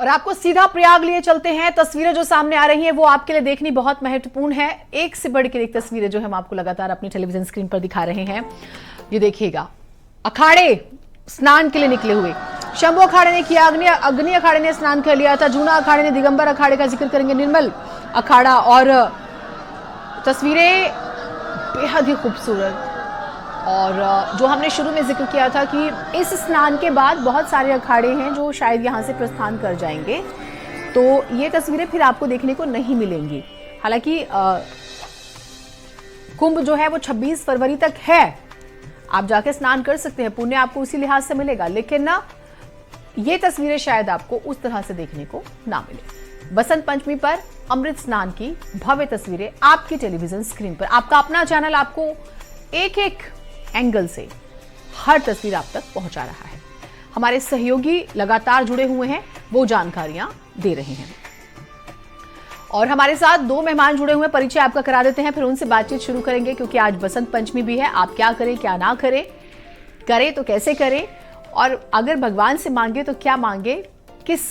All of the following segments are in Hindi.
और आपको सीधा प्रयाग लिए चलते हैं। तस्वीरें जो सामने आ रही हैं वो आपके लिए देखनी बहुत महत्वपूर्ण है। एक से बढ़ के एक तस्वीरें जो हम आपको लगातार अपनी टेलीविजन स्क्रीन पर दिखा रहे हैं। ये देखिएगा, अखाड़े स्नान के लिए निकले हुए। शंभू अखाड़े ने किया, अग्नि अखाड़े ने स्नान कर लिया था, जूना अखाड़े ने दिगंबर अखाड़े का जिक्र करेंगे, निर्मल अखाड़ा। और तस्वीरें बेहद ही खूबसूरत। और जो हमने शुरू में जिक्र किया था कि इस स्नान के बाद बहुत सारे अखाड़े हैं जो शायद यहाँ से प्रस्थान कर जाएंगे, तो ये तस्वीरें फिर आपको देखने को नहीं मिलेंगी। हालांकि कुंभ जो है वो 26 फरवरी तक है, आप जाके स्नान कर सकते हैं, पुण्य आपको उसी लिहाज से मिलेगा, लेकिन ना ये तस्वीरें शायद आपको उस तरह से देखने को ना मिले। बसंत पंचमी पर अमृत स्नान की भव्य तस्वीरें आपकी टेलीविजन स्क्रीन पर। आपका अपना चैनल आपको एक एक एंगल से हर तस्वीर आप तक पहुंचा रहा है। हमारे सहयोगी लगातार जुड़े हुए हैं, वो जानकारियां दे रहे हैं। और हमारे साथ दो मेहमान जुड़े हुए हैं, परिचय आपका करा देते हैं, फिर उनसे बातचीत शुरू करेंगे, क्योंकि आज बसंत पंचमी भी है। आप क्या करें क्या ना करें, करें तो कैसे करें, और अगर भगवान से मांगे तो क्या मांगे, किस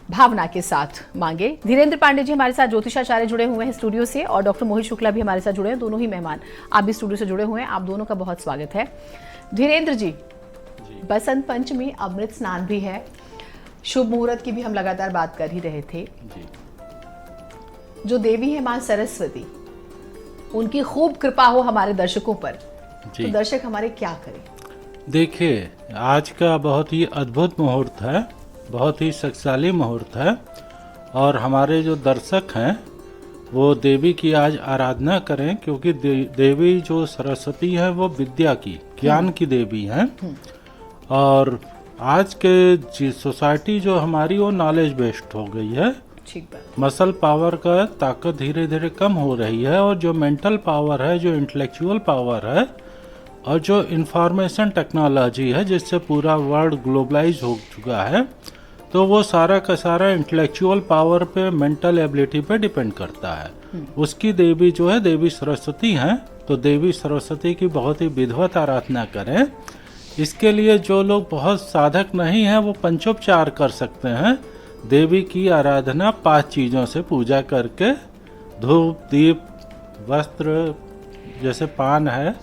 भावना के साथ मांगे। धीरेन्द्र पांडे जी हमारे साथ ज्योतिषाचार्य जुड़े हुए हैं स्टूडियो से, और डॉक्टर मोहित शुक्ला भी हमारे साथ जुड़े हैं। दोनों ही मेहमान आप भी स्टूडियो से जुड़े हुए हैं, आप दोनों का बहुत स्वागत है। धीरेन्द्र जी, बसंत पंचमी, अमृत स्नान भी है, शुभ मुहूर्त की भी हम लगातार बात कर ही रहे थे जी। जो देवी है मां सरस्वती, उनकी खूब कृपा हो हमारे दर्शकों पर, तो दर्शक हमारे क्या करें। देखिए, आज का बहुत ही अद्भुत मुहूर्त है, बहुत ही शक्तिशाली मुहूर्त है, और हमारे जो दर्शक हैं वो देवी की आज आराधना करें, क्योंकि देवी जो सरस्वती है वो विद्या की, ज्ञान की देवी हैं। और आज के सोसाइटी जो हमारी वो नॉलेज बेस्ड हो गई है, मसल पावर का ताकत धीरे धीरे कम हो रही है, और जो मेंटल पावर है, जो इंटेलेक्चुअल पावर है, और जो इंफॉर्मेशन टेक्नोलॉजी है, जिससे पूरा वर्ल्ड ग्लोबलाइज हो चुका है, तो वो सारा का सारा इंटेलेक्चुअल पावर पे, मेंटल एबिलिटी पे डिपेंड करता है। उसकी देवी जो है देवी सरस्वती हैं, तो देवी सरस्वती की बहुत ही विधिवत आराधना करें। इसके लिए जो लोग बहुत साधक नहीं हैं वो पंचोपचार कर सकते हैं। देवी की आराधना 5 चीज़ों से पूजा करके, धूप, दीप, वस्त्र, जैसे पान है,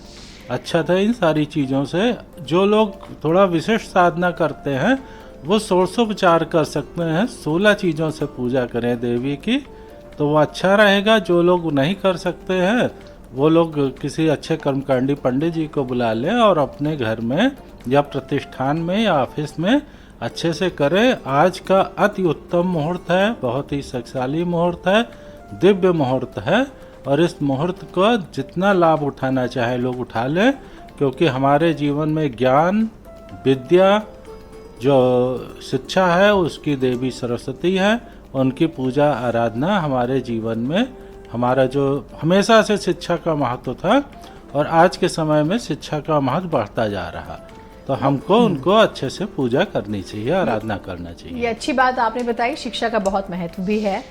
अक्षत है, इन सारी चीज़ों से। जो लोग थोड़ा विशिष्ट साधना करते हैं वो षोडशोपचार कर सकते हैं, 16 चीज़ों से पूजा करें देवी की, तो वो अच्छा रहेगा। जो लोग नहीं कर सकते हैं वो लोग किसी अच्छे कर्मकांडी पंडित जी को बुला लें और अपने घर में या प्रतिष्ठान में या ऑफिस में अच्छे से करें। आज का अति उत्तम मुहूर्त है, बहुत ही शक्तिशाली मुहूर्त है, दिव्य मुहूर्त है, और इस मुहूर्त को जितना लाभ उठाना चाहे लोग उठा लें, क्योंकि हमारे जीवन में ज्ञान, विद्या, जो शिक्षा है, उसकी देवी सरस्वती है। उनकी पूजा आराधना हमारे जीवन में, हमारा जो हमेशा से शिक्षा का महत्व था और आज के समय में शिक्षा का महत्व बढ़ता जा रहा, तो हमको उनको अच्छे से पूजा करनी चाहिए, आराधना करना चाहिए। ये अच्छी बात आपने बताई, शिक्षा का बहुत महत्व भी है।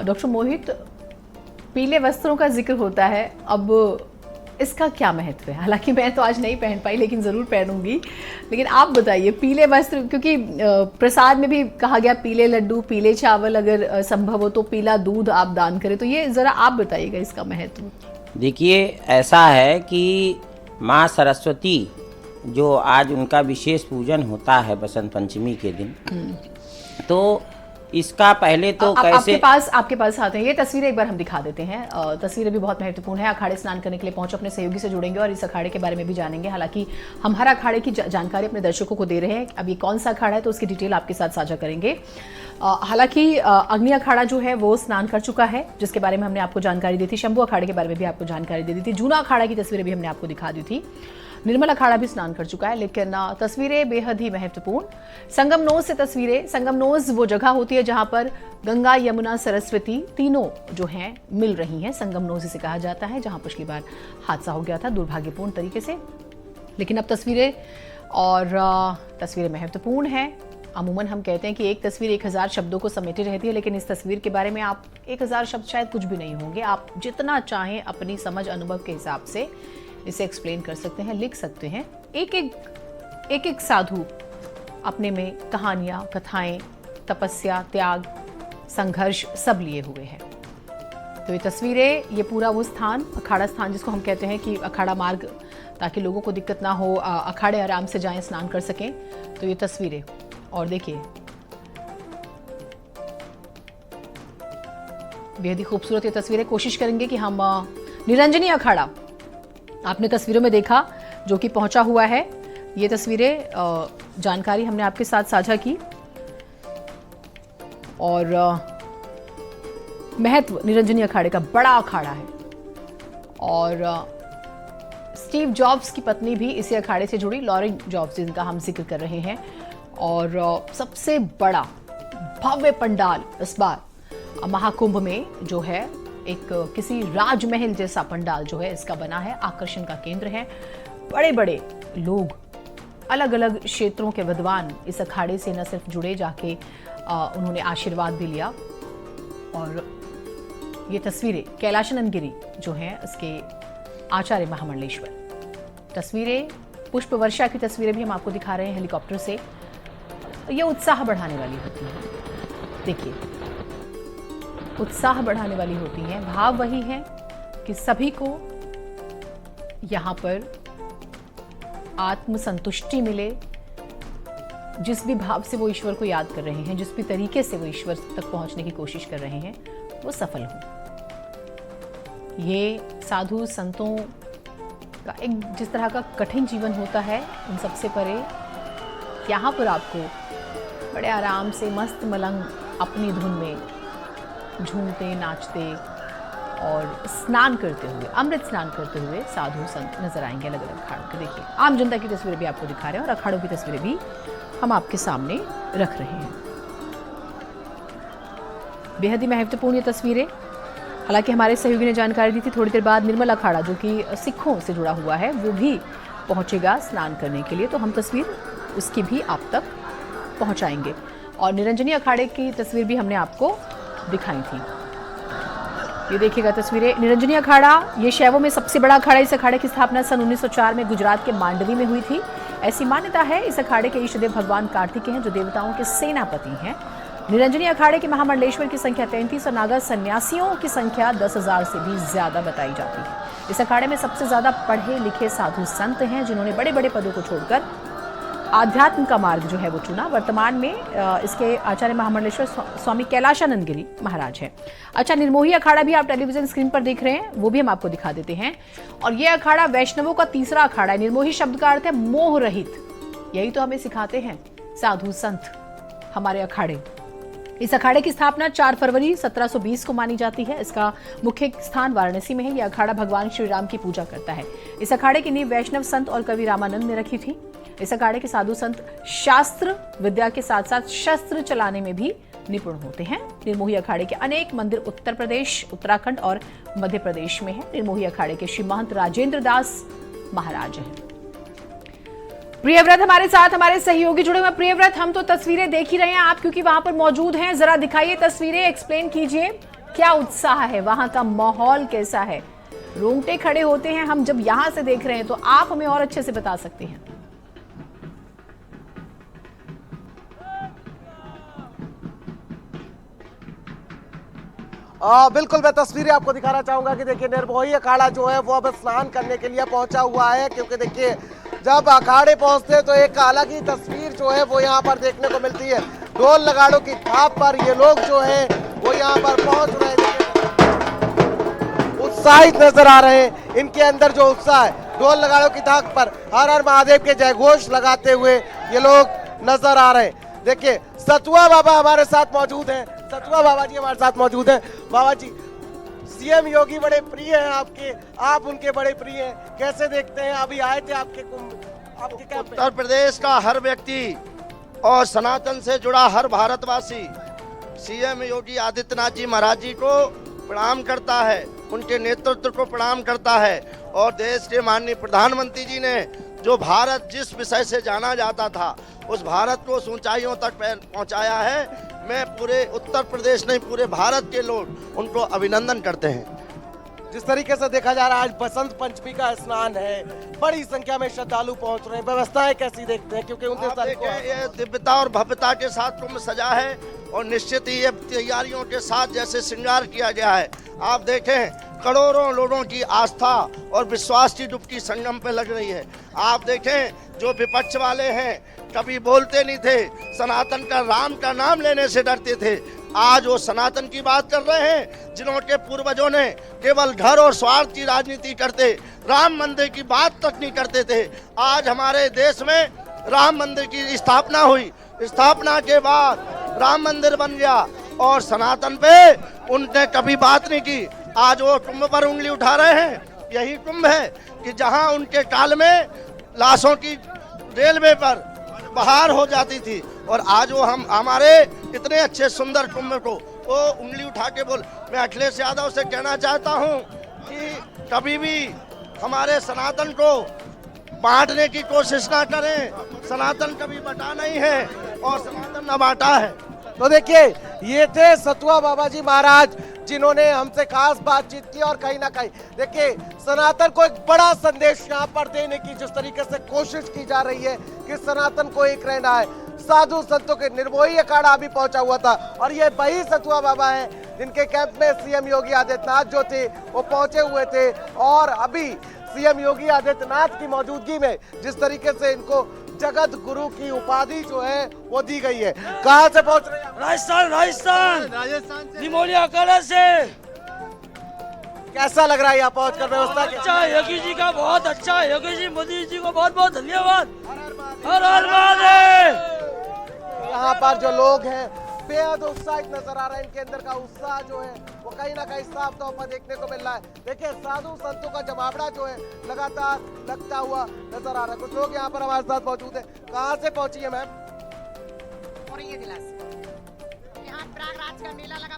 डॉक्टर मोहित, पीले वस्त्रों का जिक्र होता है, अब इसका क्या महत्व है? हालांकि मैं तो आज नहीं पहन पाई, लेकिन ज़रूर पहनूंगी। लेकिन आप बताइए, पीले वस्त्र, क्योंकि प्रसाद में भी कहा गया पीले लड्डू, पीले चावल, अगर संभव हो तो पीला दूध आप दान करें, तो ये ज़रा आप बताइएगा इसका महत्व। देखिए, ऐसा है कि माँ सरस्वती जो आज उनका विशेष पूजन होता है बसंत पंचमी के दिन, तो इसका पहले तो कैसे आपके पास आते हैं, ये तस्वीरें एक बार हम दिखा देते हैं। तस्वीरें भी बहुत महत्वपूर्ण है। अखाड़े स्नान करने के लिए पहुंचे, अपने सहयोगी से जुड़ेंगे और इस अखाड़े के बारे में भी जानेंगे। हालांकि हम हर अखाड़े की जानकारी अपने दर्शकों को दे रहे हैं, अब ये कौन सा अखाड़ा है तो उसकी डिटेल आपके साथ साझा करेंगे। हालांकि अग्नि अखाड़ा जो है वो स्नान कर चुका है, जिसके बारे में हमने आपको जानकारी दी थी। शंभू अखाड़े के बारे में भी आपको जानकारी दे दी थी। जूना अखाड़ा की तस्वीरें भी हमने आपको दिखा दी थी। निर्मल अखाड़ा भी स्नान कर चुका है, लेकिन तस्वीरें बेहद ही महत्वपूर्ण। संगम नोज से तस्वीरें। संगम नोज वो जगह होती है जहां पर गंगा, यमुना, सरस्वती तीनों जो हैं मिल रही हैं। संगम नोज इसे कहा जाता है, जहां पिछली बार हादसा हो गया था दुर्भाग्यपूर्ण तरीके से। लेकिन अब तस्वीरें महत्वपूर्ण हैं। अमूमन हम कहते हैं कि एक तस्वीर 1000 शब्दों को समेटे रहती है, लेकिन इस तस्वीर के बारे में आप 1000 शब्द शायद कुछ भी नहीं होंगे। आप जितना चाहें अपनी समझ, अनुभव के हिसाब से इसे एक्सप्लेन कर सकते हैं, लिख सकते हैं। एक एक साधु अपने में कहानियाँ, कथाएं तपस्या, त्याग, संघर्ष सब लिए हुए हैं। तो ये तस्वीरें, ये पूरा वो स्थान, अखाड़ा स्थान जिसको हम कहते हैं कि अखाड़ा मार्ग, ताकि लोगों को दिक्कत ना हो, अखाड़े आराम से जाएं, स्नान कर सकें। तो ये तस्वीरें, और देखिए बेहद ही खूबसूरत ये तस्वीरें। कोशिश करेंगे कि हम निरंजनी अखाड़ा आपने तस्वीरों में देखा जो कि पहुंचा हुआ है। ये तस्वीरें, जानकारी हमने आपके साथ साझा की, और महत्व निरंजनी अखाड़े का, बड़ा अखाड़ा है। और स्टीव जॉब्स की पत्नी भी इसी अखाड़े से जुड़ी, लॉरेन जॉब्स जिनका हम जिक्र कर रहे हैं। और सबसे बड़ा भव्य पंडाल इस बार महाकुंभ में जो है, एक किसी राजमहल जैसा पंडाल जो है इसका बना है, आकर्षण का केंद्र है। बड़े बड़े लोग, अलग अलग क्षेत्रों के विद्वान इस अखाड़े से न सिर्फ जुड़े, जाके उन्होंने आशीर्वाद भी लिया। और ये तस्वीरें कैलाशानंदगिरी जो हैं इसके आचार्य महामंडलेश्वर, तस्वीरें पुष्प वर्षा की तस्वीरें भी हम आपको दिखा रहे हैं हेलीकॉप्टर से। ये उत्साह बढ़ाने वाली होती है। देखिए, उत्साह बढ़ाने वाली होती हैं। भाव वही है कि सभी को यहाँ पर आत्मसंतुष्टि मिले। जिस भी भाव से वो ईश्वर को याद कर रहे हैं, जिस भी तरीके से वो ईश्वर तक पहुंचने की कोशिश कर रहे हैं, वो सफल हो। ये साधु संतों का एक जिस तरह का कठिन जीवन होता है, उन सबसे परे यहाँ पर आपको बड़े आराम से मस्त मलंग अपनी धुन में झूमते, नाचते और स्नान करते हुए, अमृत स्नान करते हुए साधु संत नजर आएंगे अलग अलग अखाड़ों के। देखिए, आम जनता की तस्वीरें भी आपको दिखा रहे हैं और अखाड़ों की तस्वीरें भी हम आपके सामने रख रहे हैं। बेहद ही महत्वपूर्ण ये तस्वीरें। हालांकि हमारे सहयोगी ने जानकारी दी थी, थोड़ी देर बाद निर्मल अखाड़ा जो कि सिखों से जुड़ा हुआ है, वो भी पहुंचेगा स्नान करने के लिए। तो हम तस्वीर उसकी भी आप तक पहुंचाएंगे। और निरंजनी अखाड़े की तस्वीर भी हमने आपको दिखाई थी। ये देखिएगा तस्वीरें। निरंजनी अखाड़ा, ये शैवों में सबसे बड़ा अखाड़ा। इस अखाड़े की स्थापना सन 1904 में गुजरात के मांडवी में हुई थी। ऐसी मान्यता है इस अखाड़े के ईष्टदेव भगवान कार्तिकेय हैं, जो देवताओं के सेनापति हैं। निरंजनी अखाड़े के महामंडलेश्वर की संख्या 33 और नागा सन्यासियों की संख्या 10,000 से भी ज्यादा बताई जाती है। इस अखाड़े में सबसे ज्यादा पढ़े लिखे साधु संत हैं, जिन्होंने बड़े बड़े पदों को छोड़कर आध्यात्म का मार्ग जो है वो चुना। वर्तमान में इसके आचार्य महामंडलेश्वर स्वामी कैलाशानंदगिरी महाराज है। अच्छा, निर्मोही अखाड़ा भी आप टेलीविजन स्क्रीन पर देख रहे हैं, वो भी हम आपको दिखा देते हैं। और ये अखाड़ा वैष्णवों का तीसरा अखाड़ा है। निर्मोही शब्द का अर्थ है मोह रहित। यही तो हमें सिखाते हैं साधु संत, हमारे अखाड़े। इस अखाड़े की स्थापना 4 फरवरी 1720 को मानी जाती है। इसका मुख्य स्थान वाराणसी में है। यह अखाड़ा भगवान श्री राम की पूजा करता है। इस अखाड़े की नींव वैष्णव संत और कवि रामानंद ने रखी थी। इस अखाड़े के साधु संत शास्त्र विद्या के साथ साथ शस्त्र चलाने में भी निपुण होते हैं। निर्मोही अखाड़े के अनेक मंदिर उत्तर प्रदेश, उत्तराखंड और मध्य प्रदेश में है। निर्मोही अखाड़े के श्री महंत राजेंद्र दास महाराज हैं। प्रियव्रत हमारे साथ, हमारे सहयोगी जुड़े हुए। प्रियव्रत, हम तो तस्वीरें देख ही रहे हैं, आप क्योंकि वहां पर मौजूद हैं, जरा दिखाइए तस्वीरें, एक्सप्लेन कीजिए क्या उत्साह है, वहां का माहौल कैसा है। रोंगटे खड़े होते हैं हम जब यहां से देख रहे हैं, तो आप हमें और अच्छे से बता सकते हैं। बिल्कुल, मैं तस्वीरें आपको दिखाना चाहूंगा कि देखिए निर्मोही अखाड़ा जो है वो अब स्नान करने के लिए पहुंचा हुआ है। क्योंकि देखिए, जब अखाड़े पहुंचते हैं तो एक अलग ही तस्वीर जो है वो यहाँ पर देखने को मिलती है। ढोल नगाड़ों की थाप पर ये लोग जो है वो यहाँ पर पहुंच रहे हैं, उत्साहित नजर आ रहे हैं। इनके अंदर जो उत्साह है, ढोल नगाड़ों की थाप पर हर हर महादेव के जयघोष लगाते हुए ये लोग नजर आ रहे हैं। देखिए, सतुआ बाबा हमारे साथ मौजूद है। सतुआ बाबा जी हमारे साथ मौजूद है। बाबा जी, सीएम योगी बड़े प्रिय हैं आपके, आप उनके बड़े प्रिय हैं, कैसे देखते हैं? अभी आए थे आपके कैंप में। उत्तर प्रदेश का हर व्यक्ति और सनातन से जुड़ा हर भारतवासी सीएम योगी आदित्यनाथ जी महाराज जी को प्रणाम करता है, उनके नेतृत्व को प्रणाम करता है। और देश के माननीय प्रधानमंत्री जी ने जो भारत जिस विषय से जाना जाता था, उस भारत को ऊंचाइयों तक पहुंचाया है। मैं पूरे उत्तर प्रदेश नहीं, पूरे भारत के लोग उनको अभिनंदन करते हैं। जिस तरीके से देखा जा रहा है आज बसंत पंचमी का स्नान है, बड़ी संख्या में श्रद्धालु पहुंच रहे हैं, व्यवस्थाएं कैसी देखते हैं क्योंकि 29 आप तारीख को देखें, ये दिव्यता और भव्यता के साथ कुंभ सजा है और निश्चित ही ये तैयारियों के साथ जैसे श्रृंगार किया गया है। आप देखें करोड़ों लोगों की आस्था और विश्वास की डुबकी संगम पे लग रही है। आप देखें जो विपक्ष वाले हैं कभी बोलते नहीं थे, सनातन का राम का नाम लेने से डरते थे, आज वो सनातन की बात कर रहे हैं। जिनके पूर्वजों ने केवल घर और स्वार्थ की राजनीति करते, राम मंदिर की बात तक नहीं करते थे, आज हमारे देश में राम मंदिर की स्थापना हुई। स्थापना के बाद राम मंदिर बन गया और सनातन पे उनने कभी बात नहीं की। आज वो कुंभ पर उंगली उठा रहे हैं। यही कुंभ है कि जहां उनके काल में लाशों की रेलवे पर बहार हो जाती थी और आज वो हम हमारे इतने अच्छे सुंदर कुंभ को वो उंगली उठा के बोल। मैं अखिलेश यादव से कहना चाहता हूं कि कभी भी हमारे सनातन को बांटने की कोशिश ना करें। सनातन कभी बटा नहीं है और सनातन न बांटा है। तो देखिए ये थे सतुआ बाबा जी महाराज जिन्होंने हमसे खास बातचीत की और कहीं ना कहीं देखिए सनातन को एक बड़ा संदेश यहाँ पर देने की जिस तरीके से कोशिश की जा रही है कि सनातन को एक रहना है। साधु संतों के निर्मोही अखाड़ा अभी पहुंचा हुआ था और ये वही सतुआ बाबा है जिनके कैंप में सीएम योगी आदित्यनाथ जो थे वो पहुंचे हुए थे और अभी सीएम योगी आदित्यनाथ की मौजूदगी में जिस तरीके से इनको जगत गुरु की उपाधि जो है वो दी गई है। कहां से पहुंच रहे हैं? राजस्थान निमोलिया अखाड़ा से। कैसा लग रहा है यहाँ पहुंचकर व्यवस्था? अच्छा योगी जी का बहुत अच्छा, योगी जी मोदी जी को बहुत बहुत धन्यवाद। हर हर महादेव। यहाँ पर जो लोग हैं बेहद उत्साहित नजर आ रहा है। इनके अंदर का उत्साह जो है वो कहीं ना कहीं साफ तौर पर देखने को मिल रहा है। देखिए साधु संतों का जमावड़ा जो है लगातार लगता हुआ नजर आ रहा है। कुछ लोग यहाँ पर हमारे साथ मौजूद है। कहाँ से पहुंची है मैम? यहाँ प्रयागराज का मेला लगा।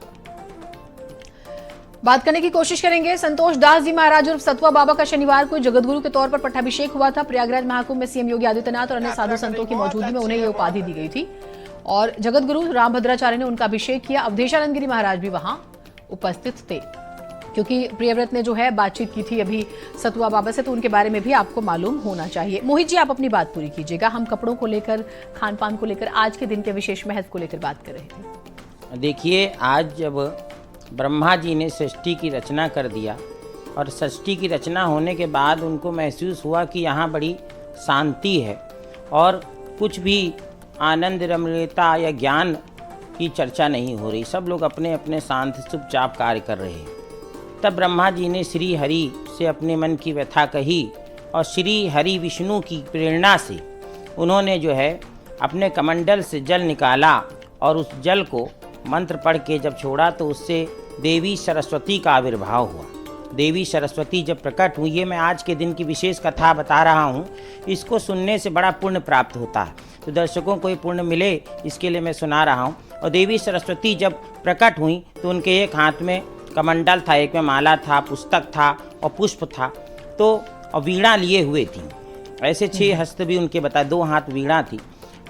बात करने की कोशिश करेंगे संतोष दास जी महाराज और सतुआ बाबा का शनिवार को जगतगुरु के तौर पर पट्टाभिषेक हुआ था। प्रयागराज महाकुंभ में सीएम योगी आदित्यनाथ और अन्य साधु संतों की मौजूदगी में उन्हें ये उपाधि दी गई थी और जगतगुरु रामभद्राचार्य ने उनका अभिषेक किया। अवधेशानंद गिरी महाराज भी वहां उपस्थित थे क्योंकि प्रियव्रत ने जो है बातचीत की थी अभी सतुआ बाबा से, तो उनके बारे में भी आपको मालूम होना चाहिए। मोहित जी आप अपनी बात पूरी कीजिएगा। हम कपड़ों को लेकर, खान पान को लेकर, आज के दिन के विशेष महत्व को लेकर बात कर रहे थे। देखिए आज जब ब्रह्मा जी ने सृष्टि की रचना कर दिया और सृष्टि की रचना होने के बाद उनको महसूस हुआ कि यहाँ बड़ी शांति है और कुछ भी आनंद रमणीयता या ज्ञान की चर्चा नहीं हो रही, सब लोग अपने अपने शांत चुपचाप कार्य कर रहे हैं। तब ब्रह्मा जी ने श्री हरि से अपने मन की व्यथा कही और श्री हरि विष्णु की प्रेरणा से उन्होंने जो है अपने कमंडल से जल निकाला और उस जल को मंत्र पढ़ के जब छोड़ा तो उससे देवी सरस्वती का आविर्भाव हुआ। देवी सरस्वती जब प्रकट हुई, ये मैं आज के दिन की विशेष कथा बता रहा हूँ, इसको सुनने से बड़ा पुण्य प्राप्त होता है, तो दर्शकों को ये पुण्य मिले इसके लिए मैं सुना रहा हूँ। और देवी सरस्वती जब प्रकट हुई तो उनके एक हाथ में कमंडल था, एक में माला था, पुस्तक था और पुष्प था, तो वीणा लिए हुए थी। ऐसे 6 हस्त भी उनके बताए, 2 हाथ वीणा थी।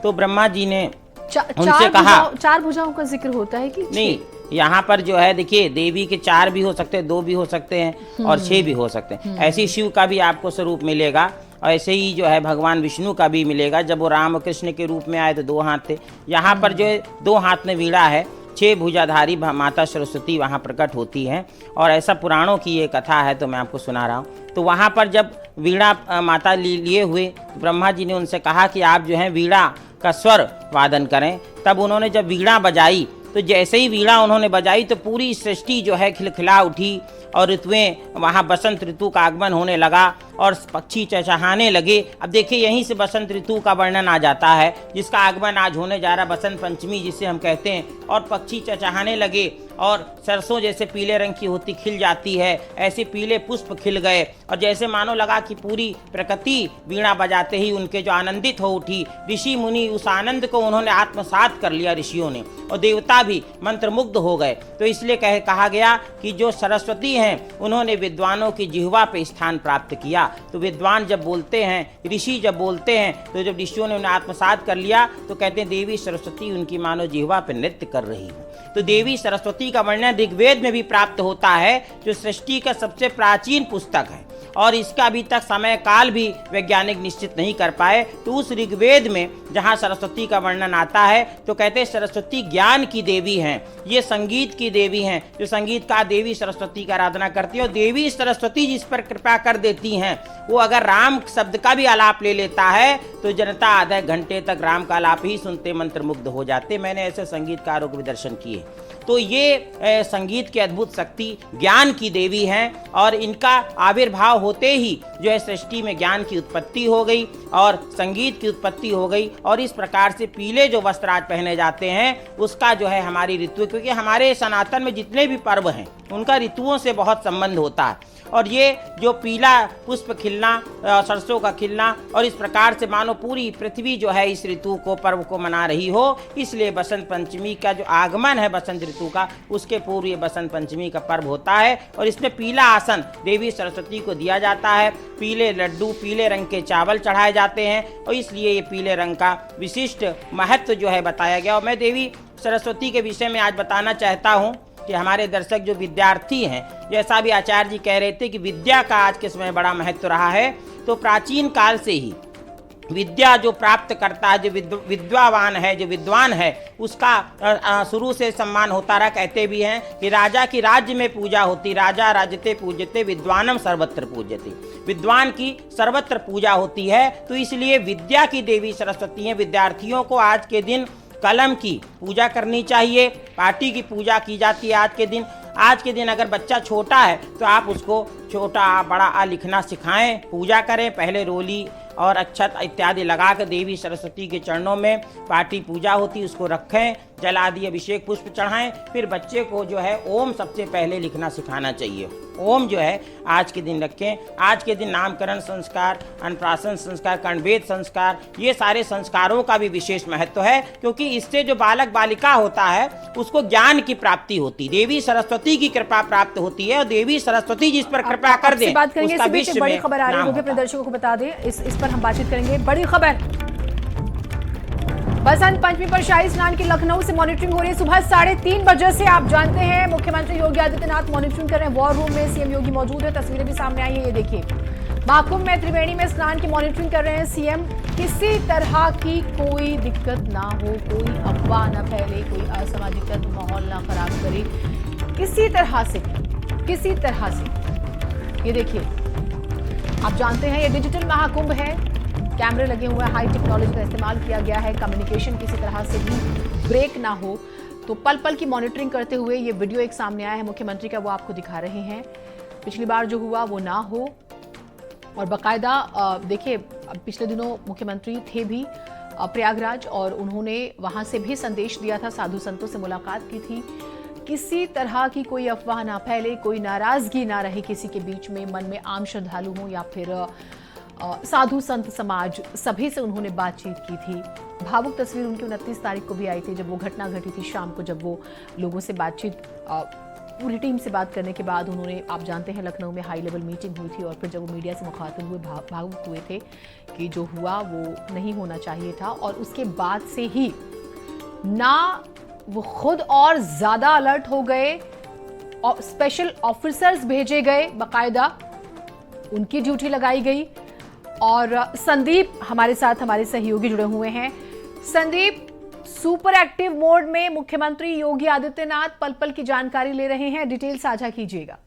तो ब्रह्मा जी ने उनसे कहा, 4 भुजाओं का जिक्र होता है कि नहीं, यहाँ पर जो है देखिए देवी के 4 भी हो सकते हैं, 2 भी हो सकते हैं और 6 भी हो सकते हैं। ऐसे ही शिव का भी आपको स्वरूप मिलेगा और ऐसे ही जो है भगवान विष्णु का भी मिलेगा। जब वो राम कृष्ण के रूप में आए तो 2 हाथ थे, यहाँ पर जो है 2 हाथ में वीणा है, 6 भुजाधारी माता सरस्वती वहाँ प्रकट होती हैं और ऐसा पुराणों की ये कथा है, तो मैं आपको सुना रहा हूँ। तो वहाँ पर जब वीणा माता लिए हुए तो ब्रह्मा जी ने उनसे कहा कि आप जो है वीणा का स्वर वादन करें। तब उन्होंने जब वीणा बजाई तो जैसे ही वीणा उन्होंने बजाई तो पूरी सृष्टि जो है खिलखिला उठी और ऋतुएं, वहाँ बसंत ऋतु का आगमन होने लगा और पक्षी चहचहाने लगे। अब देखिए यहीं से बसंत ऋतु का वर्णन आ जाता है, जिसका आगमन आज होने जा रहा बसंत पंचमी जिसे हम कहते हैं। और पक्षी चहचहाने लगे और सरसों जैसे पीले रंग की होती खिल जाती है, ऐसे पीले पुष्प खिल गए और जैसे मानो लगा कि पूरी प्रकृति वीणा बजाते ही उनके जो आनंदित हो उठी। ऋषि मुनि उस आनंद को उन्होंने आत्मसात कर लिया ऋषियों ने, और देवता भी मंत्रमुग्ध हो गए। तो इसलिए कहा गया कि जो सरस्वती हैं उन्होंने विद्वानों की जिह्वा पे स्थान प्राप्त किया। तो विद्वान जब बोलते हैं, ऋषि जब बोलते हैं, तो जब ऋषियों ने उन्हें आत्मसात कर लिया तो कहते हैं देवी सरस्वती उनकी मानो जिह्वा पर नृत्य कर रही है। तो देवी सरस्वती का वर्णन ऋग्वेद में भी प्राप्त होता है, जो सृष्टि का सबसे प्राचीन पुस्तक है और इसका अभी तक समय काल भी वैज्ञानिक निश्चित नहीं कर पाए। तो उस ऋग्वेद में जहाँ सरस्वती का वर्णन आता है तो कहते हैं सरस्वती ज्ञान की देवी हैं, ये संगीत की देवी हैं, जो संगीत का देवी सरस्वती की आराधना करती है। और देवी सरस्वती जिस पर कृपा कर देती हैं, वो अगर राम शब्द का भी आलाप ले लेता है तो जनता आधे घंटे तक राम का आलाप ही सुनते मंत्रमुग्ध हो जाते। मैंने ऐसे संगीतकारों के भी दर्शन किए। तो ये संगीत की अद्भुत शक्ति ज्ञान की देवी हैं और इनका आविर्भाव होते ही जो है सृष्टि में ज्ञान की उत्पत्ति हो गई और संगीत की उत्पत्ति हो गई। और इस प्रकार से पीले जो वस्त्र आज पहने जाते हैं उसका जो है हमारी ऋतु, क्योंकि हमारे सनातन में जितने भी पर्व हैं उनका ऋतुओं से बहुत संबंध होता है। और ये जो पीला पुष्प खिलना, सरसों का खिलना और इस प्रकार से मानो पूरी पृथ्वी जो है इस ऋतु को पर्व को मना रही हो, इसलिए बसंत पंचमी का जो आगमन है बसंत ऋतु का, उसके पूर्व ये बसंत पंचमी का पर्व होता है। और इसमें पीला आसन देवी सरस्वती को दिया जाता है, पीले लड्डू, पीले रंग के चावल चढ़ाए जाते हैं और इसलिए ये पीले रंग का विशिष्ट महत्व जो है बताया गया। और मैं देवी सरस्वती के विषय में आज बताना चाहता हूँ कि हमारे दर्शक जो विद्यार्थी हैं, जैसा भी आचार्य जी कह रहे थे कि विद्या का आज के समय बड़ा महत्व रहा है, तो प्राचीन काल से ही विद्या जो प्राप्त करता है, जो विद्वावान है, जो विद्वान है, उसका शुरू से सम्मान होता रहा। कहते भी हैं कि राजा की राज्य में पूजा होती, राजा राजते पूजते विद्वानम सर्वत्र पूजते, विद्वान की सर्वत्र पूजा होती है। तो इसलिए विद्या की देवी सरस्वती हैं। विद्यार्थियों को आज के दिन कलम की पूजा करनी चाहिए, पाटी की पूजा की जाती है आज के दिन। आज के दिन अगर बच्चा छोटा है तो आप उसको छोटा आ बड़ा आ लिखना सिखाएं, पूजा करें। पहले रोली और अक्षत इत्यादि लगा कर देवी सरस्वती के चरणों में पाटी पूजा होती, उसको रखें, जल आदि अभिषेक पुष्प चढ़ाएं। फिर बच्चे को जो है ओम सबसे पहले लिखना सिखाना चाहिए। ओम जो है आज के दिन रखें। आज के दिन नामकरण संस्कार, अन्नप्राशन संस्कार, कर्णवेद संस्कार, ये सारे संस्कारों का भी विशेष महत्व है, क्योंकि इससे जो बालक बालिका होता है उसको ज्ञान की प्राप्ति होती, देवी सरस्वती की कृपा प्राप्त होती है। और देवी सरस्वती जिस पर कृपा कर दे बात करेंगे। उसका विश्व बड़ी में खबर आ रही नाम है, होता है। प्रदर्शकों को बता दें, इस पर हम बातचीत करेंगे। बड़ी खबर, बसंत पंचमी पर शाही स्नान की लखनऊ से मॉनिटरिंग हो रही है। सुबह 3:30 बजे से आप जानते हैं मुख्यमंत्री योगी आदित्यनाथ मॉनिटरिंग कर रहे हैं। वॉर रूम में सीएम योगी मौजूद है, तस्वीरें भी सामने आई है, ये देखिए। महाकुंभ में त्रिवेणी में स्नान की मॉनिटरिंग कर रहे हैं सीएम। किसी तरह की कोई दिक्कत ना हो, कोई अफवाह न फैले, कोई असामाजिक तत्व माहौल ना खराब करे, किसी तरह से ये देखिए। आप जानते हैं ये डिजिटल महाकुंभ है, कैमरे लगे हुए हैं, हाई टेक्नोलॉजी का इस्तेमाल किया गया है, कम्युनिकेशन किसी तरह से भी ब्रेक ना हो, तो पल पल की मॉनिटरिंग करते हुए ये वीडियो एक सामने आया है मुख्यमंत्री का, वो आपको दिखा रहे हैं। पिछली बार जो हुआ वो ना हो और बाकायदा देखिए, पिछले दिनों मुख्यमंत्री थे भी प्रयागराज और उन्होंने वहां से भी संदेश दिया था, साधु संतों से मुलाकात की थी। किसी तरह की कोई अफवाह ना फैले, कोई नाराजगी ना रहे किसी के बीच में, मन में आम श्रद्धालु हो या फिर साधु संत समाज, सभी से उन्होंने बातचीत की थी। भावुक तस्वीर उनकी 29 तारीख को भी आई थी, जब वो घटना घटी थी शाम को, जब वो लोगों से बातचीत, पूरी टीम से बात करने के बाद उन्होंने, आप जानते हैं लखनऊ में हाई लेवल मीटिंग हुई थी और फिर जब वो मीडिया से मुखातिब हुए, भावुक हुए थे कि जो हुआ वो नहीं होना चाहिए था। और उसके बाद से ही ना वो खुद और ज्यादा अलर्ट हो गए और स्पेशल ऑफिसर्स भेजे गए, बाकायदा उनकी ड्यूटी लगाई गई। और संदीप हमारे साथ, हमारे सहयोगी जुड़े हुए हैं। संदीप, सुपर एक्टिव मोड में मुख्यमंत्री योगी आदित्यनाथ पल पल की जानकारी ले रहे हैं, डिटेल साझा कीजिएगा।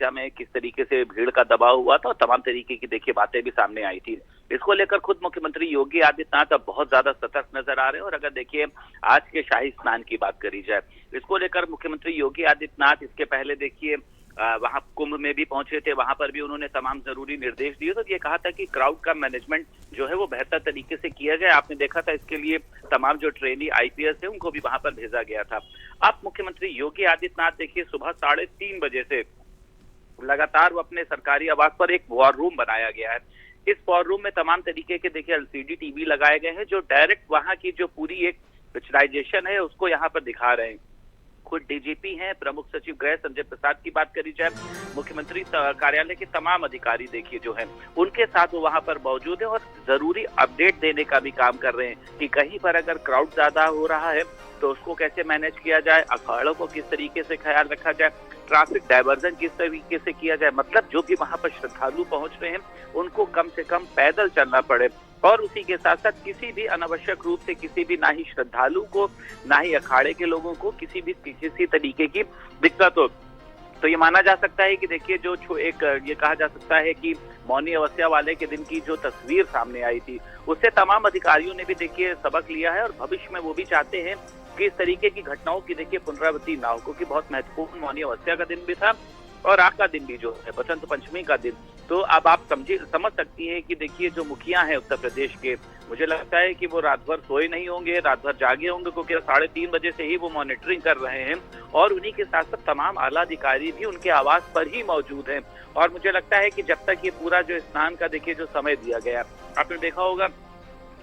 में किस तरीके से भीड़ का दबाव हुआ था और तमाम तरीके की देखिए बातें भी सामने आई थी। इसको लेकर खुद मुख्यमंत्री योगी आदित्यनाथ अब बहुत ज्यादा सतर्क नजर आ रहे हैं। और अगर देखिए आज के शाही स्नान की बात करी जाए, इसको लेकर मुख्यमंत्री योगी आदित्यनाथ इसके पहले देखिए वहां कुंभ में भी पहुंचे थे, वहां पर भी उन्होंने तमाम जरूरी निर्देश दिए। तो ये कहा था कि क्राउड का मैनेजमेंट जो है वो बेहतर तरीके से किया जाए। आपने देखा था इसके लिए तमाम जो ट्रेनी आईपीएस है उनको भी वहां पर भेजा गया था। अब मुख्यमंत्री योगी आदित्यनाथ देखिए सुबह 3:30 बजे से लगातार वो अपने सरकारी आवास पर एक वॉर रूम बनाया गया है। इस वॉर रूम में तमाम तरीके के देखिए एलसीडी टीवी लगाए गए हैं जो डायरेक्ट वहां की जो पूरी एक पिक्चराइजेशन है उसको यहाँ पर दिखा रहे हैं। खुद डीजीपी हैं, प्रमुख सचिव गृह संजय प्रसाद की बात करी जाए, मुख्यमंत्री कार्यालय के तमाम अधिकारी देखिए जो हैं उनके साथ वो वहां पर मौजूद है और जरूरी अपडेट देने का भी काम कर रहे हैं कि कहीं पर अगर क्राउड ज्यादा हो रहा है तो उसको कैसे मैनेज किया जाए, अखाड़ों को किस तरीके से ख्याल रखा जाए, ट्रैफिक डायवर्जन किस तरीके से किया जाए, मतलब जो भी वहां पर श्रद्धालु पहुंच रहे हैं उनको कम से कम पैदल चलना पड़े और उसी के साथ साथ किसी भी अनावश्यक रूप से किसी भी ना ही श्रद्धालु को ना ही अखाड़े के लोगों को किसी तरीके की दिक्कत हो। तो ये माना जा सकता है कि देखिए जो एक ये कहा जा सकता है कि मौनी अमावस्या वाले के दिन की जो तस्वीर सामने आई थी उससे तमाम अधिकारियों ने भी देखिए सबक लिया है और भविष्य में वो भी चाहते हैं कि इस तरीके की घटनाओं की देखिए पुनरावृत्ति ना हो, क्योंकि बहुत महत्वपूर्ण मौनी अमावस्या का दिन भी था और आज का दिन भी जो है बसंत पंचमी का दिन। तो अब आप समझ सकती हैं कि देखिए जो मुखिया हैं उत्तर प्रदेश के, मुझे लगता है कि वो रात भर सोए नहीं होंगे, रात भर जागे होंगे, क्योंकि 3:30 बजे से ही वो मॉनिटरिंग कर रहे हैं और उन्हीं के साथ साथ तमाम आला अधिकारी भी उनके आवास पर ही मौजूद हैं। और मुझे लगता है कि जब तक ये पूरा जो स्नान का देखिए जो समय दिया गया, आपने देखा होगा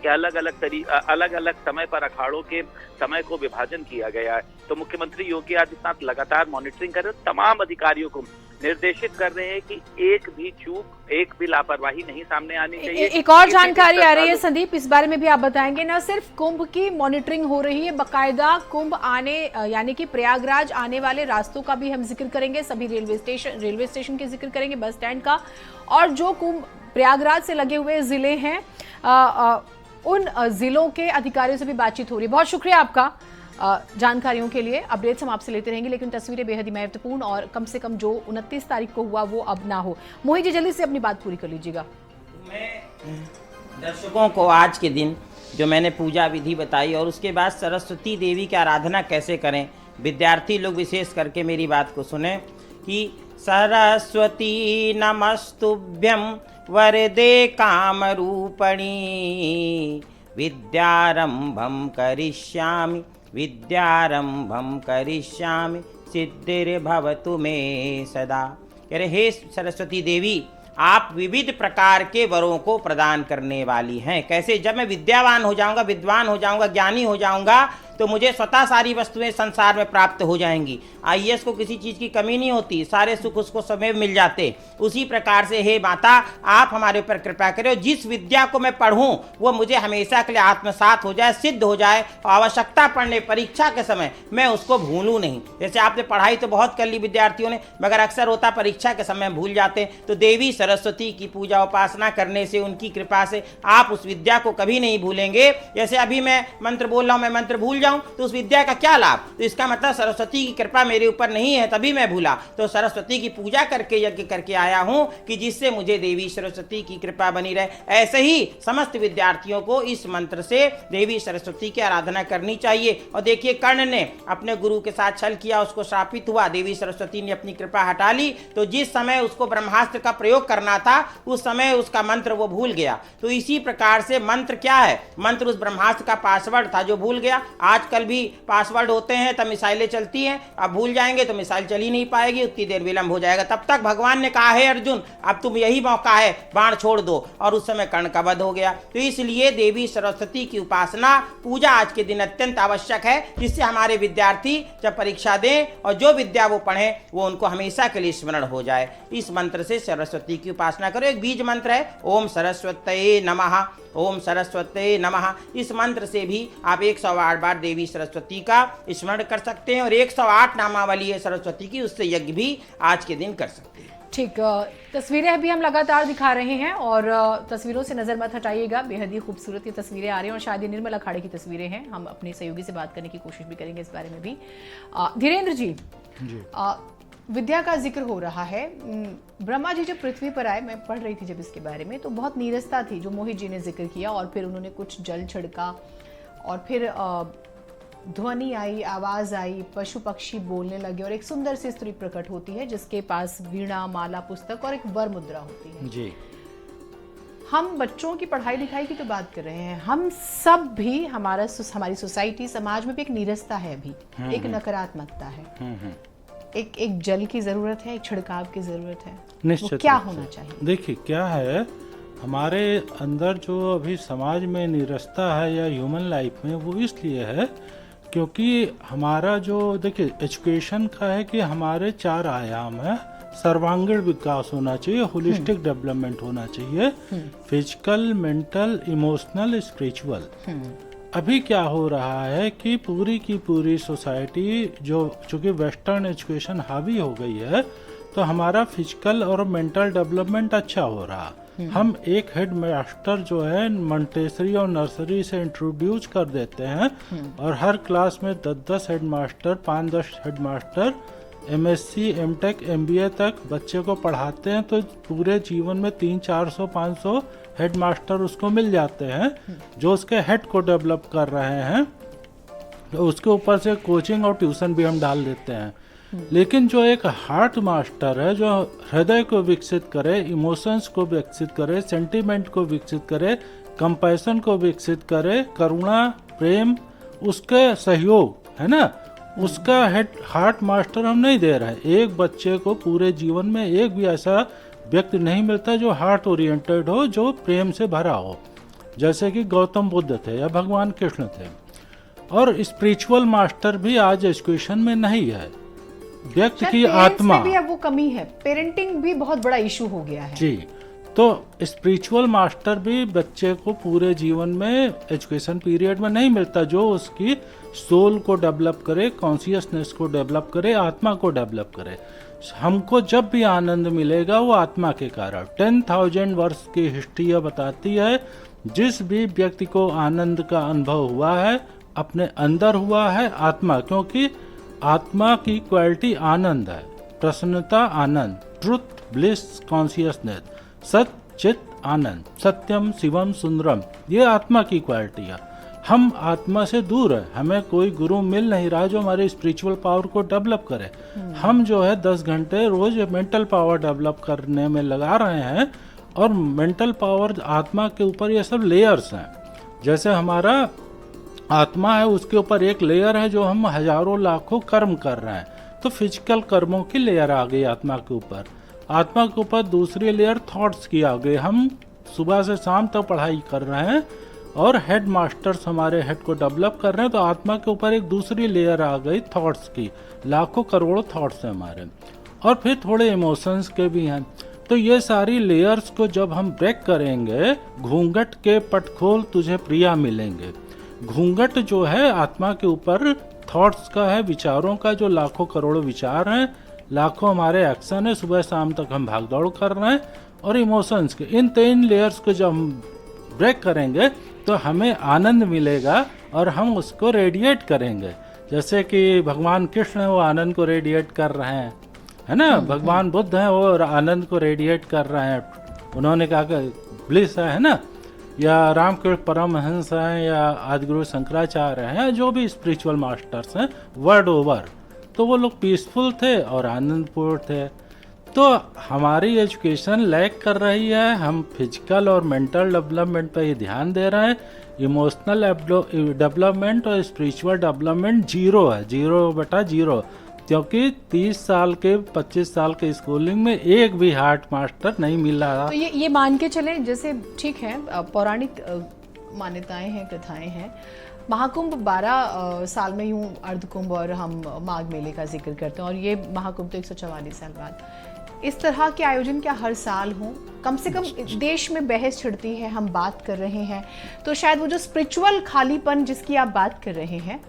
कि अलग अलग समय पर अखाड़ों के समय को विभाजन किया गया है। तो मुख्यमंत्री योगी आदित्यनाथ लगातार मॉनिटरिंग कर रहे हैं, तमाम अधिकारियों को निर्देशित कर रहे हैं कि एक भी चूक, एक भी लापरवाही नहीं सामने आनी चाहिए। एक और जानकारी आ रही है संदीप, इस बारे में भी आप बताएंगे। न सिर्फ कुंभ की मॉनिटरिंग हो रही है, बकायदा कुंभ आने यानी कि प्रयागराज आने वाले रास्तों का भी हम जिक्र करेंगे, सभी रेलवे स्टेशन के जिक्र करेंगे, बस स्टैंड का, और जो कुंभ प्रयागराज से लगे हुए जिले हैं उन जिलों के अधिकारियों से भी बातचीत हो रही है। बहुत शुक्रिया आपका जानकारियों के लिए। अपडेट्स हम आपसे लेते रहेंगे, लेकिन तस्वीरें बेहद ही महत्वपूर्ण और कम से कम जो 29 तारीख को हुआ वो अब ना हो। मोहित जी जल्दी से अपनी बात पूरी कर लीजिएगा। मैं दर्शकों को आज के दिन जो मैंने पूजा विधि बताई और उसके बाद सरस्वती देवी की आराधना कैसे करें, विद्यार्थी लोग विशेष करके मेरी बात को सुने कि सरस्वती नमस्तुभ्यं वरदे कामरूपिणी विद्यारंभं करिष्यामि सिद्धिर्भवतु मे सदा। कह रहे हे सरस्वती देवी, आप विविध प्रकार के वरों को प्रदान करने वाली हैं। कैसे? जब मैं विद्यावान हो जाऊंगा, विद्वान हो जाऊंगा, ज्ञानी हो जाऊंगा तो मुझे स्वतः सारी वस्तुएं संसार में प्राप्त हो जाएंगी। आईएएस को किसी चीज़ की कमी नहीं होती, सारे सुख उसको समय मिल जाते। उसी प्रकार से हे माता, आप हमारे ऊपर कृपा करें, जिस विद्या को मैं पढ़ूं वो मुझे हमेशा के लिए आत्मसात हो जाए, सिद्ध हो जाए, और आवश्यकता पड़ने परीक्षा के समय मैं उसको भूलूं नहीं। जैसे आपने पढ़ाई तो बहुत कर ली विद्यार्थियों ने, मगर अक्सर होता परीक्षा के समय भूल जाते। तो देवी सरस्वती की पूजा उपासना करने से, उनकी कृपा से आप उस विद्या को कभी नहीं भूलेंगे। जैसे अभी मैं मंत्र बोल रहा हूँ, मैं मंत्र भूल जाऊं तो उस विद्या का क्या लाभ? तो इसका मतलब सरस्वती की कृपा मेरे ऊपर नहीं है, तभी मैं भूला। तो सरस्वती की पूजा करके, यज्ञ करके आया हूं कि जिससे मुझे देवी सरस्वती की कृपा बनी रहे। ऐसे ही समस्त विद्यार्थियों को इस मंत्र से देवी सरस्वती की आराधना करनी चाहिए। और देखिए, कर्ण ने अपने गुरु के साथ छल किया, उसको श्रापित हुआ, देवी सरस्वती ने अपनी कृपा हटा ली। तो जिस समय उसको ब्रह्मास्त्र का प्रयोग करना था उस समय उसका मंत्र वो भूल गया। तो इसी प्रकार से मंत्र क्या है? मंत्र उस ब्रह्मास्त्र का पासवर्ड था जो भूल गया। आजकल भी पासवर्ड होते हैं तब मिसाइलें चलती हैं, अब भूल जाएंगे तो मिसाइल चल ही नहीं पाएगी, उतनी देर विलंब हो जाएगा। तब तक भगवान ने कहा है अर्जुन, अब तुम यही मौका है, बाण छोड़ दो, और उस समय कर्ण का वध हो गया। तो इसलिए देवी सरस्वती की उपासना, पूजा आज के दिन अत्यंत आवश्यक है, जिससे हमारे विद्यार्थी जब परीक्षा दें और जो विद्या वो पढ़ें वो उनको हमेशा के लिए स्मरण हो जाए। इस मंत्र से सरस्वती की उपासना करो। एक बीज मंत्र है, ओम सरस्वत्यै नमः, ओम सरस्वत्यै नमः। इस मंत्र से भी आप 108 बार देवी सरस्वती का स्मरण कर सकते हैं और 108 नामावली है सरस्वती की, उससे यज्ञ भी आज के दिन कर सकते हैं। ठीक, तस्वीरें अभी हम लगातार दिखा रहे हैं और तस्वीरों से नजर मत हटाइएगा, बेहद ही खूबसूरत ये तस्वीरें आ रही हैं और शायद ये निर्मल अखाड़े की तस्वीरें हैं। हम अपने सहयोगी से बात करने की कोशिश भी करेंगे इस बारे में भी। धीरेन्द्र जी, विद्या का जिक्र हो रहा है। ब्रह्मा जी जब पृथ्वी पर आए, मैं पढ़ रही थी जब इसके बारे में, तो बहुत नीरसता थी जो मोहित जी ने जिक्र किया, और फिर उन्होंने कुछ जल छिड़का और फिर ध्वनि आई, आवाज आई, पशु पक्षी बोलने लगे और एक सुंदर सी स्त्री प्रकट होती है जिसके पास वीणा, माला, पुस्तक और एक वर मुद्रा होती है। जी, हम बच्चों की पढ़ाई लिखाई की तो बात कर रहे हैं, हम सब भी, हमारी सोसाइटी, समाज में भी एक नीरसता है, भी एक नकारात्मकता है, एक जल की जरूरत है, एक छिड़काव की जरूरत है। निश्चित क्या होना चाहिए? देखिए क्या है, हमारे अंदर जो अभी समाज में नीरसता है या ह्यूमन लाइफ में, वो इसलिए है क्योंकि हमारा जो देखिए एजुकेशन का है कि हमारे 4 आयाम है। सर्वांगीण विकास होना चाहिए, होलिस्टिक डेवलपमेंट होना चाहिए, फिजिकल, मेंटल, इमोशनल, स्पिरिचुअल। अभी क्या हो रहा है कि पूरी की पूरी सोसाइटी जो चूंकि वेस्टर्न एजुकेशन हावी हो गई है, तो हमारा फिजिकल और मेंटल डेवलपमेंट अच्छा हो रहा। हम एक हेड मास्टर जो है मंटेसरी और नर्सरी से इंट्रोड्यूस कर देते हैं और हर क्लास में 10-10 head master, 5-10 head master MSc, MTech, MBA तक बच्चे को पढ़ाते हैं, तो पूरे जीवन में 300-400-500 हेड मास्टर उसको मिल जाते हैं जो उसके हेड को डेवलप कर रहे हैं। तो उसके ऊपर से कोचिंग और ट्यूशन भी हम डाल देते हैं। लेकिन जो एक हार्ट मास्टर है, जो हृदय को विकसित करे, इमोशंस को विकसित करे, सेंटिमेंट को विकसित करे, कंपैशन को विकसित करे, करुणा, प्रेम, उसके सहयोग है ना, उसका हेड हार्ट मास्टर हम नहीं दे रहे। एक बच्चे को पूरे जीवन में एक भी ऐसा व्यक्ति नहीं मिलता जो हार्ट ओरिएंटेड हो, जो प्रेम से भरा हो, जैसे कि गौतम बुद्ध थे या भगवान कृष्ण थे। और स्पिरिचुअल मास्टर भी आज एजुकेशन में नहीं है। व्यक्ति की आत्मा में भी अब वो कमी है, पेरेंटिंग भी बहुत बड़ा इशू हो गया है जी। तो स्पिरिचुअल मास्टर भी बच्चे को पूरे जीवन में एजुकेशन पीरियड में नहीं मिलता, जो उसकी सोल को डेवलप करे, कॉन्शियसनेस को डेवलप करे, आत्मा को डेवलप करे। हमको जब भी आनंद मिलेगा वो आत्मा के कारण। 10,000 वर्ष की हिस्ट्री यह बताती है, जिस भी व्यक्ति को आनंद का अनुभव हुआ है अपने अंदर हुआ है आत्मा, क्योंकि आत्मा की क्वालिटी आनंद है, प्रसन्नता आनंद, ट्रुथ, ब्लिस, कॉन्शियसनेस, सत्य, चित, आनंद, सत्यम, शिवम, सुंदरम, ये आत्मा की क्वालिटी है। हम आत्मा से दूर है, हमें कोई गुरु मिल नहीं रहा जो हमारे स्पिरिचुअल पावर को डेवलप करे। हम जो है 10 घंटे रोज मेंटल पावर डेवलप करने में लगा रहे हैं, और मेंटल पावर आत्मा के ऊपर ये सब लेयर्स हैं। जैसे हमारा आत्मा है, उसके ऊपर एक लेयर है जो हम हजारों लाखों कर्म कर रहे हैं, तो फिजिकल कर्मों की लेयर आ गई आत्मा के ऊपर। आत्मा के ऊपर दूसरी लेयर थॉट्स की आ गई। हम सुबह से शाम तक पढ़ाई कर रहे हैं और हेड मास्टर्स हमारे हेड को डेवलप कर रहे हैं, तो आत्मा के ऊपर एक दूसरी लेयर आ गई थॉट्स की। लाखों करोड़ों थॉट्स हैं हमारे, और फिर थोड़े इमोशंस के भी हैं। तो ये सारी लेयर्स को जब हम ब्रेक करेंगे, घूंघट के पट खोल तुझे प्रिया मिलेंगे। घूंघट जो है आत्मा के ऊपर थॉट्स का है, विचारों का, जो लाखों करोड़ों विचार हैं, लाखों हमारे एक्शन है, सुबह शाम तक हम भागदौड़ कर रहे हैं, और इमोशंस के इन 3 लेयर्स को जब हम ब्रेक करेंगे तो हमें आनंद मिलेगा और हम उसको रेडिएट करेंगे। जैसे कि भगवान कृष्ण है, वो आनंद को रेडिएट कर रहे हैं, है ना। भगवान बुद्ध हैं, वो आनंद को रेडिएट कर रहे हैं। उन्होंने कहा कि ब्लिस है ना, या रामकृष्ण परमहंस हैं, या आदिगुरु शंकराचार्य हैं, या जो भी स्पिरिचुअल मास्टर्स हैं वर्ल्ड ओवर, तो वो लोग पीसफुल थे और आनंदपूर्ण थे। तो हमारी एजुकेशन लैक कर रही है। हम फिजिकल और मेंटल डेवलपमेंट पे ही ध्यान दे रहे हैं। इमोशनल डेवलपमेंट और स्पिरिचुअल डेवलपमेंट 0 है, 0/0, क्योंकि 30 साल के 25 साल के स्कूलिंग में एक भी हार्ट मास्टर नहीं मिल रहा। तो ये मान के चले, जैसे ठीक है पौराणिक मान्यताएं हैं, कथाएं हैं। महाकुंभ 12 साल में यूं अर्धकुंभ और हम माघ मेले का जिक्र करते हैं, और ये महाकुंभ तो 144 साल बाद। इस तरह के आयोजन क्या हर साल हों? कम से कम देश में बहस छिड़ती है, हम बात कर रहे हैं, तो शायद वो जो स्पिरिचुअल खालीपन जिसकी आप बात कर रहे हैं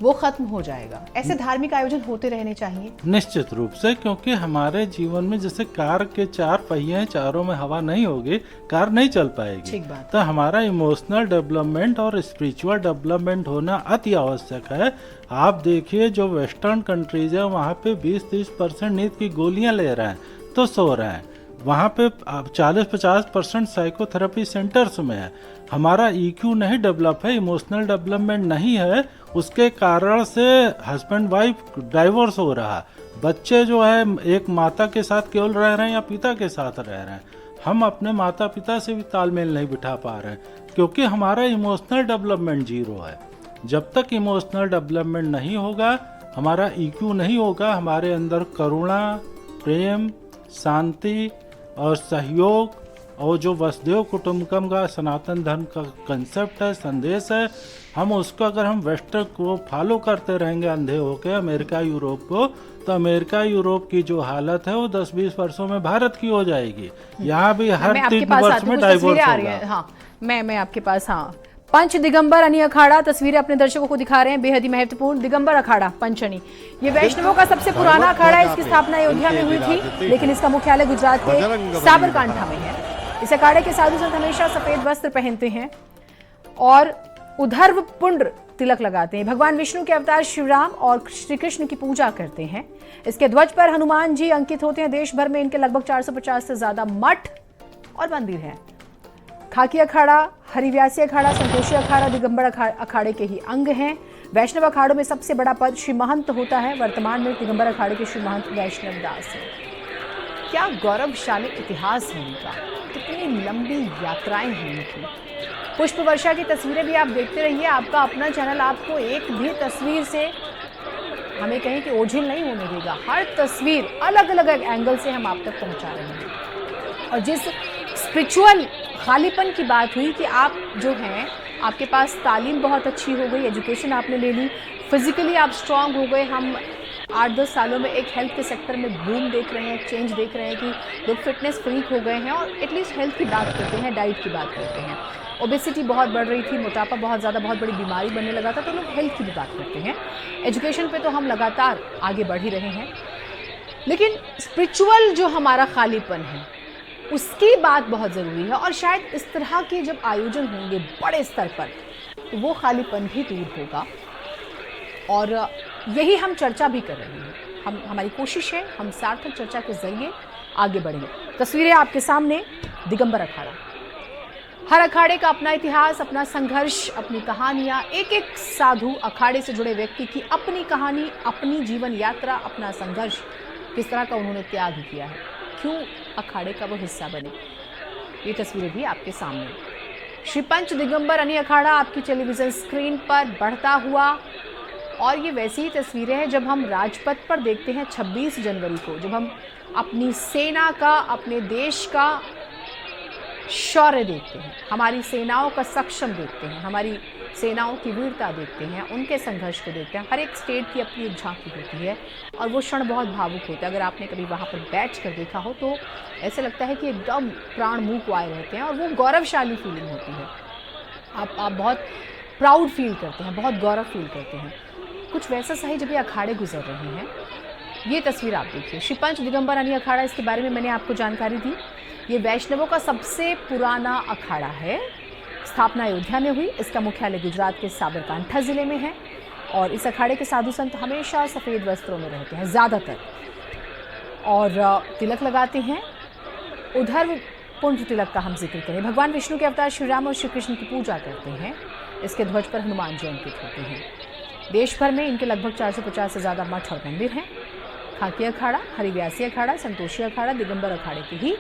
वो खत्म हो जाएगा। ऐसे धार्मिक आयोजन होते रहने चाहिए निश्चित रूप से, क्योंकि हमारे जीवन में जैसे कार के 4 पहिए हैं, चारों में हवा नहीं होगी, कार नहीं चल पाएगी। ठीक बात। तो हमारा इमोशनल डेवलपमेंट और स्पिरिचुअल डेवलपमेंट होना अति आवश्यक है। आप देखिए जो वेस्टर्न कंट्रीज है, वहाँ पे 20-30% नींद की गोलियां ले रहे हैं तो सो रहे हैं। वहाँ पे 40-50% साइकोथेरेपी सेंटर्स में है। हमारा EQ नहीं डेवलप है, इमोशनल डेवलपमेंट नहीं है, उसके कारण से हस्बैंड वाइफ डाइवोर्स हो रहा है। बच्चे जो है एक माता के साथ केवल रह रहे हैं या पिता के साथ रह रहे हैं। हम अपने माता पिता से भी तालमेल नहीं बिठा पा रहे हैं, क्योंकि हमारा इमोशनल डेवलपमेंट 0 है। जब तक इमोशनल डेवलपमेंट नहीं होगा, हमारा EQ नहीं होगा, हमारे अंदर करुणा, प्रेम, शांति और सहयोग और जो वसुधैव कुटुंबकम का सनातन धर्म का कंसेप्ट है, संदेश है, हम उसको अगर हम वेस्टर्न को फॉलो करते रहेंगे अंधे होके अमेरिका यूरोप को, तो अमेरिका यूरोप की जो हालत है वो 10-20 वर्षों में भारत की हो जाएगी। यहाँ भी हर 3 वर्ष में डाइवोर्स होगा। हाँ, मैं आपके पास, हाँ, पंच दिगंबर अनी अखाड़ा तस्वीरें अपने दर्शकों को दिखा रहे हैं, बेहद ही महत्वपूर्ण। दिगंबर अखाड़ा पंचनी, ये वैष्णवों का सबसे पुराना अखाड़ा है। इसकी स्थापना अयोध्या में हुई थी, लेकिन इसका मुख्यालय गुजरात के साबरकांठा में है। इस अखाड़े के साधु संत हमेशा सफेद वस्त्र पहनते हैं और उधर्व पुंड्र तिलक लगाते हैं। भगवान विष्णु के अवतार शिवराम और श्री कृष्ण की पूजा करते हैं। इसके ध्वज पर हनुमान जी अंकित होते हैं। देश भर में इनके लगभग 450 से ज्यादा मठ और मंदिर हैं। खाकी अखाड़ा, हरिव्यासी अखाड़ा, संतोषी अखाड़ा दिगंबर अखाड़े के ही अंग हैं। वैष्णव अखाड़ों में सबसे बड़ा पद श्री महंत होता है। वर्तमान में दिगंबर अखाड़े के श्री महंत वैष्णव दास हैं। क्या गौरवशाली इतिहास है इनका, कितनी लंबी यात्राएं हैं इनकी। पुष्प वर्षा की तस्वीरें भी आप देखते रहिए। आपका अपना चैनल आपको एक भी तस्वीर से हमें कहें कि ओझिल नहीं होने देगा। हर तस्वीर अलग अलग एंगल से हम आप तक पहुंचा रहे हैं। और जिस स्पिरिचुअल खालीपन की बात हुई कि आप जो हैं, आपके पास तालीम बहुत अच्छी हो गई, एजुकेशन आपने ले ली, फिजिकली आप स्ट्रांग हो गए। हम 8-10 सालों में एक हेल्थ के सेक्टर में बूम देख रहे हैं, चेंज देख रहे हैं कि लोग फिटनेस फ्रीक हो गए हैं और एटलीस्ट हेल्थ की बात करते हैं, डाइट की बात करते हैं। ओबेसिटी बहुत बढ़ रही थी, मोटापा बहुत ज़्यादा बहुत बड़ी बीमारी बनने लगा था, तो लोग हेल्थ की भी बात करते हैं। एजुकेशन पे तो हम लगातार आगे बढ़ ही रहे हैं, लेकिन स्पिरिचुअल जो हमारा खालीपन है उसकी बात बहुत ज़रूरी है। और शायद इस तरह के जब आयोजन होंगे बड़े स्तर पर, तो वो खालीपन भी दूर होगा। और यही हम चर्चा भी कर रहे हैं। हमारी कोशिश है, हम सार्थक चर्चा के जरिए आगे बढ़ेंगे। तस्वीरें आपके सामने, दिगंबर अखाड़ा। हर अखाड़े का अपना इतिहास, अपना संघर्ष, अपनी कहानियाँ। एक एक साधु अखाड़े से जुड़े व्यक्ति की अपनी कहानी, अपनी जीवन यात्रा, अपना संघर्ष, किस तरह का उन्होंने त्याग किया है, क्यों अखाड़े का वो हिस्सा बने। ये तस्वीरें भी आपके सामने। श्री पंच दिगंबर अनी अखाड़ा आपकी टेलीविजन स्क्रीन पर बढ़ता हुआ। और ये वैसी ही तस्वीरें हैं जब हम राजपथ पर देखते हैं 26 जनवरी को, जब हम अपनी सेना का, अपने देश का शौर्य देखते हैं, हमारी सेनाओं का सक्षम देखते हैं, हमारी सेनाओं की वीरता देखते हैं, उनके संघर्ष को देखते हैं। हर एक स्टेट की अपनी एक झांकी होती है और वो क्षण बहुत भावुक होता है। अगर आपने कभी वहाँ पर बैठ कर देखा हो तो ऐसे लगता है कि एकदम प्राण मुँह को आए रहते हैं और वो गौरवशाली फीलिंग होती है। आप बहुत प्राउड फील करते हैं, बहुत गौरव फील करते हैं। कुछ वैसा सही जब ये अखाड़े गुजर रहे हैं। ये तस्वीर आप देखिए, श्री पंच दिगंबर अनी अखाड़ा, इसके बारे में मैंने आपको जानकारी दी। ये वैष्णवों का सबसे पुराना अखाड़ा है। स्थापना अयोध्या में हुई। इसका मुख्यालय गुजरात के साबरकांठा जिले में है। और इस अखाड़े के साधु संत हमेशा सफ़ेद वस्त्रों में रहते हैं ज़्यादातर, और तिलक लगाते हैं। उधर पुंज तिलक का हम जिक्र करें, भगवान विष्णु के अवतार श्री राम और श्री कृष्ण की पूजा करते हैं। इसके ध्वज पर हनुमान जी अंकित होते हैं। देश भर में इनके लगभग 450 से ज़्यादा मठ और मंदिर हैं। खाकी अखाड़ा, हरिव्यासी अखाड़ा, संतोषी अखाड़ा दिगंबर अखाड़े के ही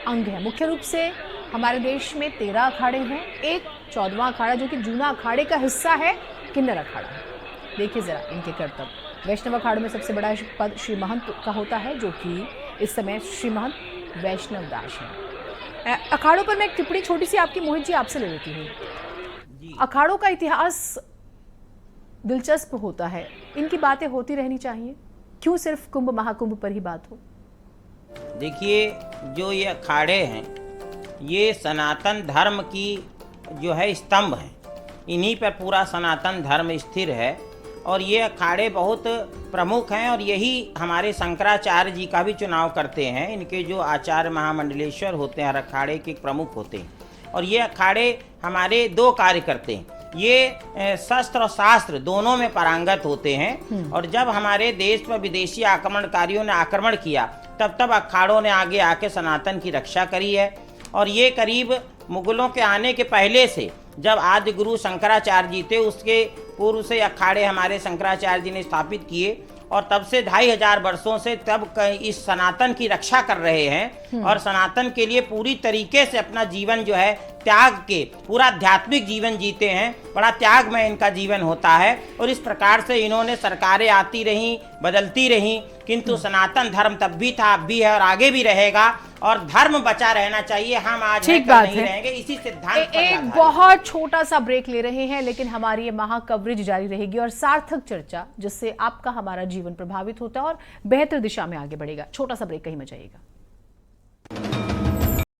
अंग है। मुख्य रूप से हमारे देश में 13 अखाड़े हैं। एक 14वां अखाड़ा जो कि जूना अखाड़े का हिस्सा है, किन्नर अखाड़ा है। देखिए ज़रा इनके कर्तव्य। वैष्णव अखाड़ों में सबसे बड़ा पद श्री महंत का होता है, जो कि इस समय श्री महंत वैष्णव दास है। अखाड़ों पर मैं एक टिप्पणी छोटी सी आपकी मोहित जी आपसे ले लेती हूँ। अखाड़ों का इतिहास दिलचस्प होता है, इनकी बातें होती रहनी चाहिए, क्यों सिर्फ कुंभ महाकुंभ पर ही बात हो? देखिए, जो ये अखाड़े हैं ये सनातन धर्म की जो है स्तंभ हैं। इन्हीं पर पूरा सनातन धर्म स्थिर है और ये अखाड़े बहुत प्रमुख हैं। और यही हमारे शंकराचार्य जी का भी चुनाव करते हैं। इनके जो आचार्य महामंडलेश्वर होते हैं हर अखाड़े के प्रमुख होते हैं। और ये अखाड़े हमारे 2 कार्य करते हैं। ये शस्त्र और शास्त्र दोनों में पारंगत होते हैं। और जब हमारे देश पर विदेशी आक्रमणकारियों ने आक्रमण किया तब अखाड़ों ने आगे आके सनातन की रक्षा करी है। और ये करीब मुगलों के आने के पहले से, जब आदि गुरु शंकराचार्य जी थे उसके पूर्व से अखाड़े हमारे शंकराचार्य जी ने स्थापित किए। और तब से 2500 वर्षों से तब इस सनातन की रक्षा कर रहे हैं। और सनातन के लिए पूरी तरीके से अपना जीवन जो है त्याग के, पूरा आध्यात्मिक जीवन जीते हैं। बड़ा त्याग में इनका जीवन होता है। और इस प्रकार से इन्होंने सरकारें आती रहीं, बदलती रहीं, किंतु सनातन धर्म तब भी था, अब भी है और आगे भी रहेगा। और धर्म बचा रहना चाहिए। हम आज ठीक हैं, कल बात नहीं है। रहेंगे, इसी सिद्धांत पर एक आधारित। बहुत छोटा सा ब्रेक ले रहे हैं, लेकिन हमारी ये महा कवरेज जारी रहेगी और सार्थक चर्चा जिससे आपका हमारा जीवन प्रभावित होता है और बेहतर दिशा में आगे बढ़ेगा। छोटा सा ब्रेक, कहीं मत जाइएगा।